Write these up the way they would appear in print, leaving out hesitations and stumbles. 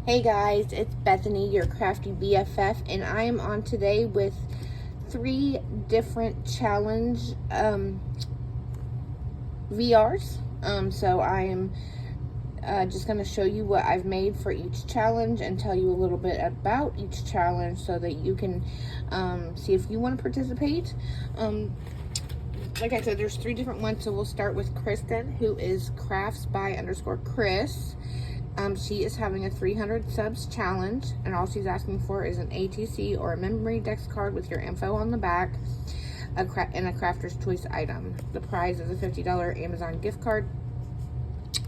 Hey guys, it's Bethany, your crafty BFF, and I am on today with 3 different challenge VRs. So I am just going to show you what I've made for each challenge and tell you a little bit about each challenge so that you can see if you want to participate. Like I said, there's 3 different ones, so we'll start with Kristen, who is craftsby_Chris. She is having a 300 subs challenge, and all she's asking for is an ATC or a memory dex card with your info on the back, and a crafter's choice item. The prize is a $50 Amazon gift card,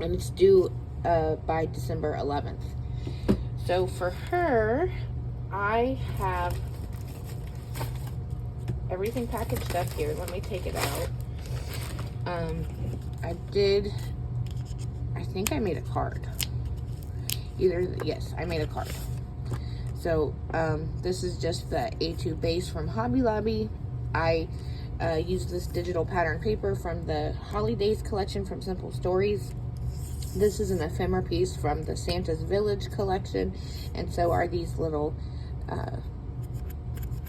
and it's due by December 11th. So for her, I have everything packaged up here. Let me take it out. I think I made a card. Yes, I made a card. So this is just the A2 base from Hobby Lobby. I used this digital pattern paper from the Holidays collection from Simple Stories. This is an ephemera piece from the Santa's Village collection, and so are these little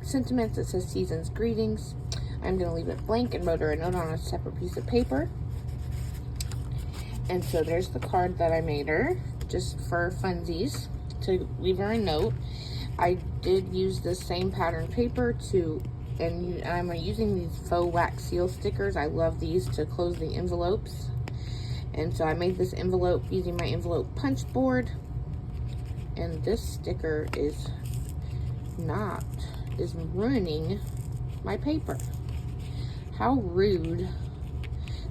sentiments that says Season's Greetings. I'm going to leave it blank and wrote her a note on a separate piece of paper. And so there's the card that I made her, just for funsies, to leave her a note. I did use the same pattern paper and I'm using these faux wax seal stickers. I love these to close the envelopes. And so I made this envelope using my envelope punch board. And this sticker is ruining my paper. How rude.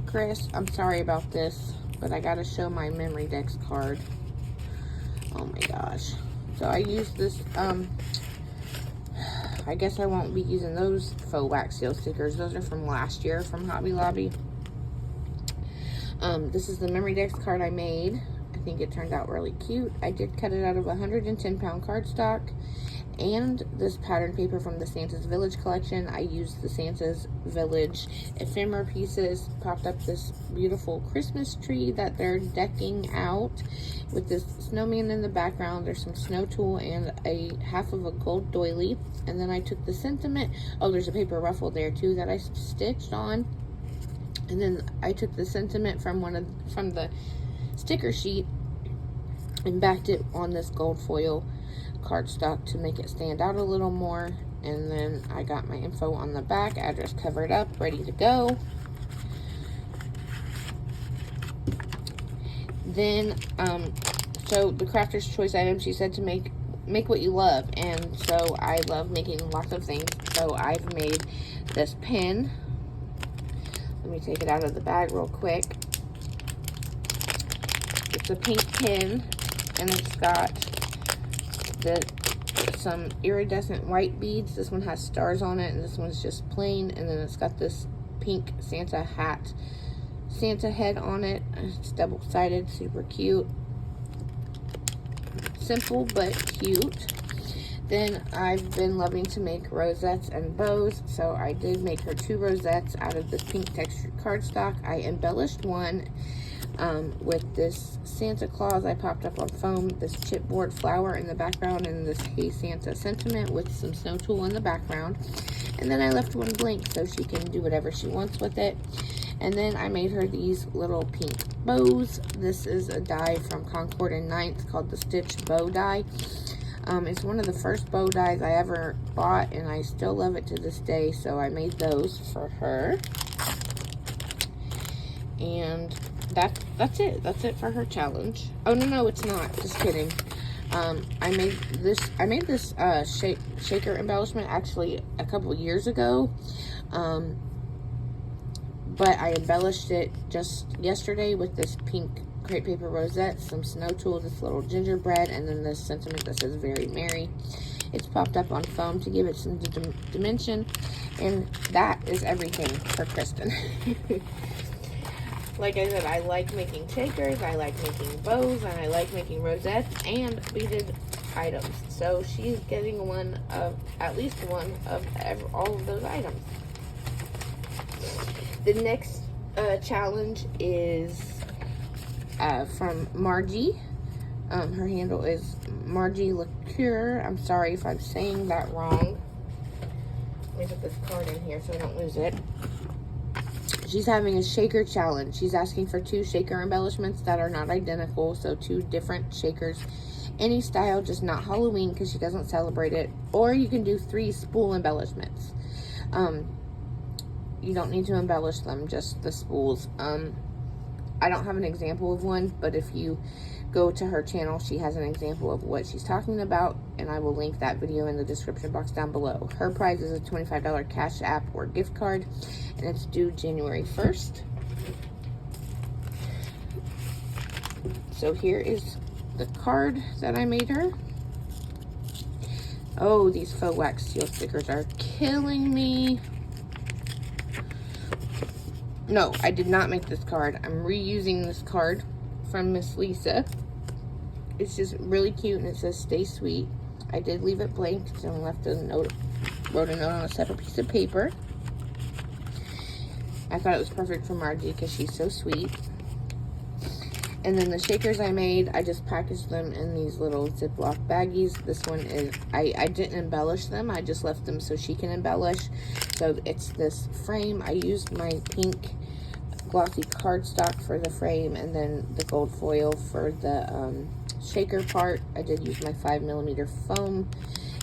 Chris, I'm sorry about this, but I gotta show my memory dex card. Oh my gosh. So I used this, I guess I won't be using those faux wax seal stickers. Those are from last year from Hobby Lobby. This is the memory dex card I made. I think it turned out really cute. I did cut it out of 110 pound cardstock and this pattern paper from the Santa's Village collection. I used the Santa's Village ephemera pieces, popped up this beautiful Christmas tree that they're decking out with this snowman in the background. There's some snow tulle and a half of a gold doily. And then I took the sentiment, there's a paper ruffle there too that I stitched on. And then I took the sentiment from the sticker sheet and backed it on this gold foil cardstock to make it stand out a little more. And then I got my info on the back, address covered up, ready to go. Then so the crafter's choice item, she said to make what you love, and so I love making lots of things. So I've made this pin. Let me take it out of the bag real quick. It's a pink pin, and it's got some iridescent white beads. This one has stars on it, and this one's just plain. And then it's got this pink Santa head on it. It's double-sided, super cute. Simple but cute. Then I've been loving to make rosettes and bows, so I did make her 2 rosettes out of this pink textured cardstock. I embellished one with this Santa Claus I popped up on foam, this chipboard flower in the background, and this Hey Santa sentiment with some snow tulle in the background. And then I left one blank so she can do whatever she wants with it. And then I made her these little pink bows. This is a die from Concord and Ninth called the Stitch Bow Die. It's one of the first bow dies I ever bought, and I still love it to this day, so I made those for her. And that's it for her challenge. Oh, no, it's not. Just kidding. I made this shaker embellishment actually a couple years ago. But I embellished it just yesterday with this pink crepe paper rosette, some snow tulle, this little gingerbread, and then this sentiment that says Very Merry. It's popped up on foam to give it some dimension, and that is everything for Kristen. Like I said, I like making shakers, I like making bows, and I like making rosettes and beaded items. So she's getting at least one of all of those items. The next challenge is from Margie. Her handle is Margie Liqueur. I'm sorry if I'm saying that wrong. Let me put this card in here so I don't lose it. She's having a shaker challenge. She's asking for 2 shaker embellishments that are not identical, so 2 different shakers. Any style, just not Halloween because she doesn't celebrate it. Or you can do 3 spool embellishments. You don't need to embellish them, just the spools. I don't have an example of one, but if you go to her channel, she has an example of what she's talking about, and I will link that video in the description box down below. Her prize is a $25 Cash App or gift card, and it's due January 1st. So here is the card that I made her. Oh, these faux wax seal stickers are killing me. No, I did not make this card. I'm reusing this card from Miss Lisa. It's just really cute, and it says "Stay Sweet." I did leave it blank, so I left a note, wrote a note on a separate piece of paper. I thought it was perfect for Margie because she's so sweet. And then the shakers I made, I just packaged them in these little Ziploc baggies. This one is, I didn't embellish them. I just left them so she can embellish. So it's this frame. I used my pink glossy cardstock for the frame, and then the gold foil for the shaker part. I did use my 5mm foam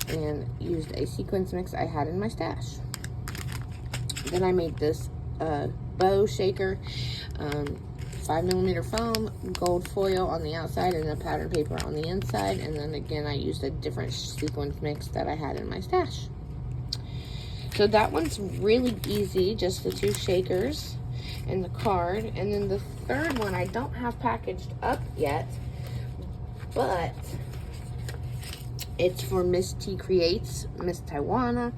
and used a sequence mix I had in my stash. Then I made this bow shaker. 5mm foam, gold foil on the outside, and a pattern paper on the inside. And then again, I used a different sequence mix that I had in my stash. So that one's really easy, just the 2 shakers and the card. And then the third one I don't have packaged up yet, but it's for Miss T Creates, Miss Taiwana.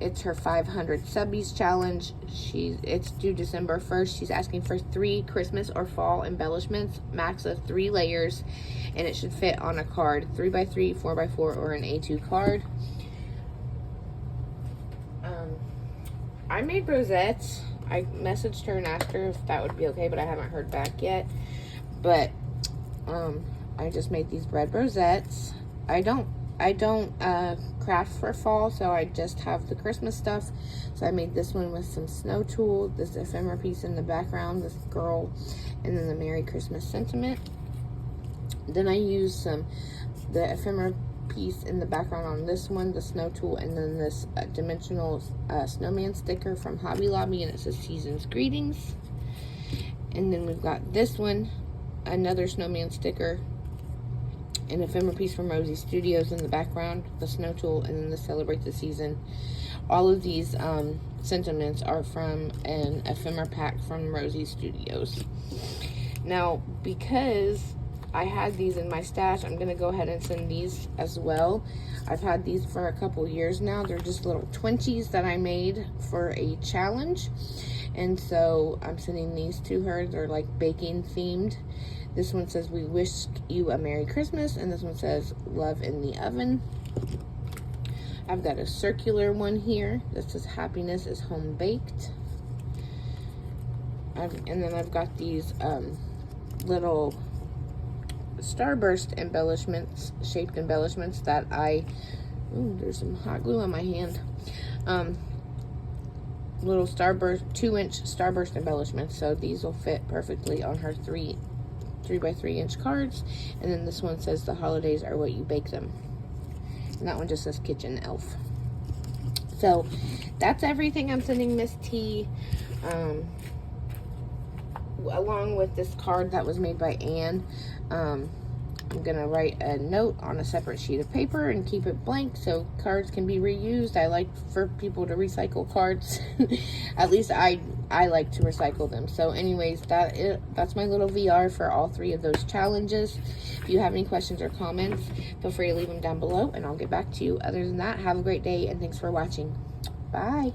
It's her 500 subbies challenge. It's due December 1st. She's asking for 3 Christmas or fall embellishments, max of 3 layers, and it should fit on a card, 3x3, 4x4, or an A2 card. I made rosettes. I messaged her and asked her if that would be okay, but I haven't heard back yet. But I just made these red rosettes. I don't craft for fall, so I just have the Christmas stuff. So I made this one with some snow tulle, this ephemera piece in the background, this girl, and then the Merry Christmas sentiment. Then I used the ephemera piece in the background on this one, the snow tulle, and then this dimensional snowman sticker from Hobby Lobby, and it says Season's Greetings. And then we've got this one, another snowman sticker, an ephemera piece from Rosie Studios in the background, the snow tulle, and then the Celebrate the Season. All of these sentiments are from an ephemera pack from Rosie Studios. Now, because I had these in my stash, I'm going to go ahead and send these as well. I've had these for a couple years now. They're just little Twinchies that I made for a challenge. And so I'm sending these to her. They're like baking themed. This one says, "We wish you a Merry Christmas." And this one says, "Love in the oven." I've got a circular one here that says, "Happiness is home baked." And then I've got these little starburst embellishments, shaped embellishments that ooh, there's some hot glue on my hand. Little starburst, 2-inch starburst embellishments. So these will fit perfectly on her 3x3-inch cards. And then this one says, "The holidays are what you bake them." And that one just says Kitchen Elf. So that's everything I'm sending Miss T. Along with this card that was made by Anne. I'm going to write a note on a separate sheet of paper and keep it blank so cards can be reused. I like for people to recycle cards. At least I like to recycle them. So anyways, that's my little VR for all 3 of those challenges. If you have any questions or comments, feel free to leave them down below and I'll get back to you. Other than that, have a great day and thanks for watching. Bye.